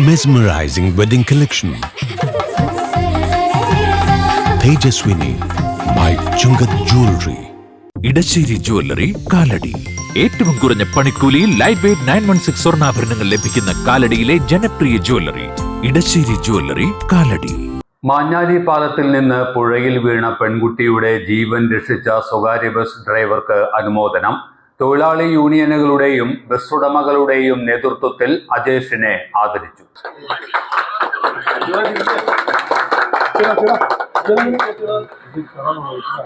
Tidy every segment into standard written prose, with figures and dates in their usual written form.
Mesmerizing wedding collection. Tejaswini by Chungat Jewelry. Edassery jewellery Kalady. ഏറ്റവും കുറഞ്ഞ പണിക്കൂലിയിൽ ലൈറ്റ് വെയ്റ്റ് 916 സ്വർണ്ണാഭരണങ്ങൾ ലഭിക്കുന്ന കാലടിയിലെ ജനപ്രിയ ജ്വല്ലറി ഇടശ്ശേരി ജ്വല്ലറി കാലടി. മാഞ്ഞാലി പാലത്തിൽ നിന്ന് പുഴയിൽ വീണ പെൺകുട്ടിയുടെ ജീവൻ രക്ഷിച്ച സ്വകാര്യ ബസ് ഡ്രൈവർക്ക് അനുമോദനം. തൊഴിലാളി യൂണിയനുകളുടെയും ബസ് ഉടമകളുടെയും നേതൃത്വത്തിൽ അജേഷിനെ ആദരിച്ചു.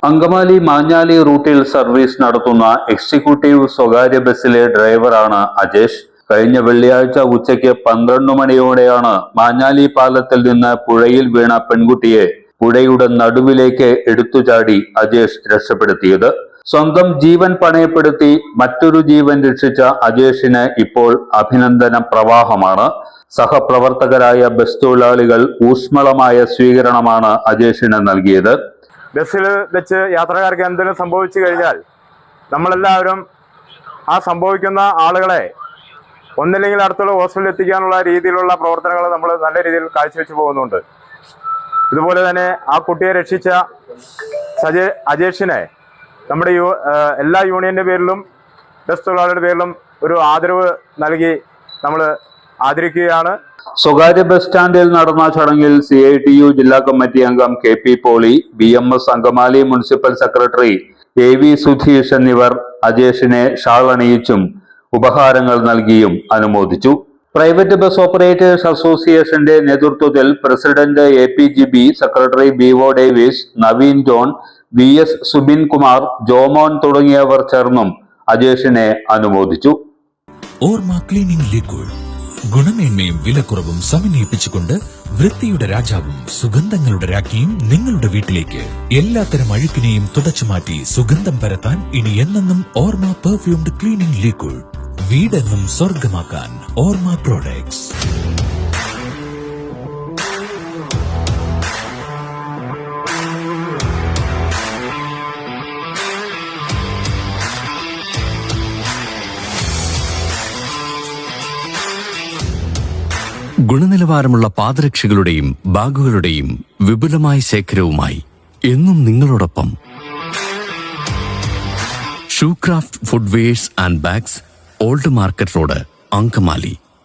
അങ്കമാലി മാഞ്ഞാലി റൂട്ടിൽ സർവീസ് നടത്തുന്ന എക്സിക്യൂട്ടീവ് സ്വകാര്യ ബസ്സിലെ ഡ്രൈവറാണ് അജേഷ്. കഴിഞ്ഞ വെള്ളിയാഴ്ച ഉച്ചയ്ക്ക് 12 മണിയോടെയാണ് മാഞ്ഞാലി പാലത്തിൽ നിന്ന് പുഴയിൽ വീണ പെൺകുട്ടിയെ പുഴയുടെ നടുവിലേക്ക് എടുത്തുചാടി അജേഷ് രക്ഷപ്പെടുത്തിയത്. സ്വന്തം ജീവൻ പണയപ്പെടുത്തി മറ്റൊരു ജീവൻ രക്ഷിച്ച അജേഷിന് ഇപ്പോൾ അഭിനന്ദന പ്രവാഹമാണ്. സഹപ്രവർത്തകരായ ബസ് തൊഴിലാളികൾ ഊഷ്മളമായ സ്വീകരണമാണ് അജേഷിന് നൽകിയത്. ബസ്സിൽ വെച്ച് യാത്രക്കാർക്ക് എന്തെങ്കിലും സംഭവിച്ചു കഴിഞ്ഞാൽ നമ്മളെല്ലാവരും ആ സംഭവിക്കുന്ന ആളുകളെ ഒന്നില്ലെങ്കിൽ അടുത്തുള്ള ഹോസ്പിറ്റലിൽ എത്തിക്കാനുള്ള രീതിയിലുള്ള പ്രവർത്തനങ്ങൾ നമ്മൾ നല്ല രീതിയിൽ കാഴ്ചവെച്ച് പോകുന്നുണ്ട്. ഇതുപോലെ തന്നെ ആ കുട്ടിയെ രക്ഷിച്ച അജേഷിനെ നമ്മുടെ എല്ലാ യൂണിയന്റെ പേരിലും ബസ് തൊഴിലാളിയുടെ പേരിലും ഒരു ആദരവ് നൽകി നമ്മൾ ആദരിക്കുകയാണ്. സ്വകാര്യ ബസ് സ്റ്റാൻഡിൽ നടന്ന ചടങ്ങിൽ CITU ജില്ലാ കമ്മിറ്റി അംഗം KP Poly, BMS Angamaly municipal secretary AV Sudheesh എന്നിവർ അജേഷിനെ ഷാൾ അണിയിച്ചും ഉപഹാരങ്ങൾ നൽകിയും അനുമോദിച്ചു. പ്രൈവറ്റ് ബസ് ഓപ്പറേറ്റേഴ്സ് അസോസിയേഷന്റെ നേതൃത്വത്തിൽ president APGB, secretary BO Davis, Naveen John, VS Subin Kumar, Jomon തുടങ്ങിയവർ ചേർന്നും അജേഷിനെ അനുമോദിച്ചു. ഓർമ്മ ക്ലീനിംഗ് ലിക്വിഡ് ഗുണമേന്മയും വിലക്കുറവും സമന്വയിപ്പിച്ചുകൊണ്ട് വൃത്തിയുടെ രാജാവും സുഗന്ധങ്ങളുടെ രാജ്ഞിയും നിങ്ങളുടെ വീട്ടിലേക്ക്. എല്ലാത്തരം അഴുക്കിനെയും തുടച്ചുമാറ്റി സുഗന്ധം പരത്താൻ ഇനി എന്നെന്നും ഓർമ്മ പെർഫ്യൂംഡ് ക്ലീനിംഗ് ലിക്വിഡ്. വീടെന്നും സ്വർഗമാക്കാൻ ഓർമ്മ പ്രോഡക്ട്സ്. ഗുണനിലവാരമുള്ള പാദരക്ഷകളുടെയും ബാഗുകളുടെയും വിപുലമായ ശേഖരവുമായി എന്നും നിങ്ങളോടൊപ്പം Shoecraft footwears and bags, old market road, Angamaly.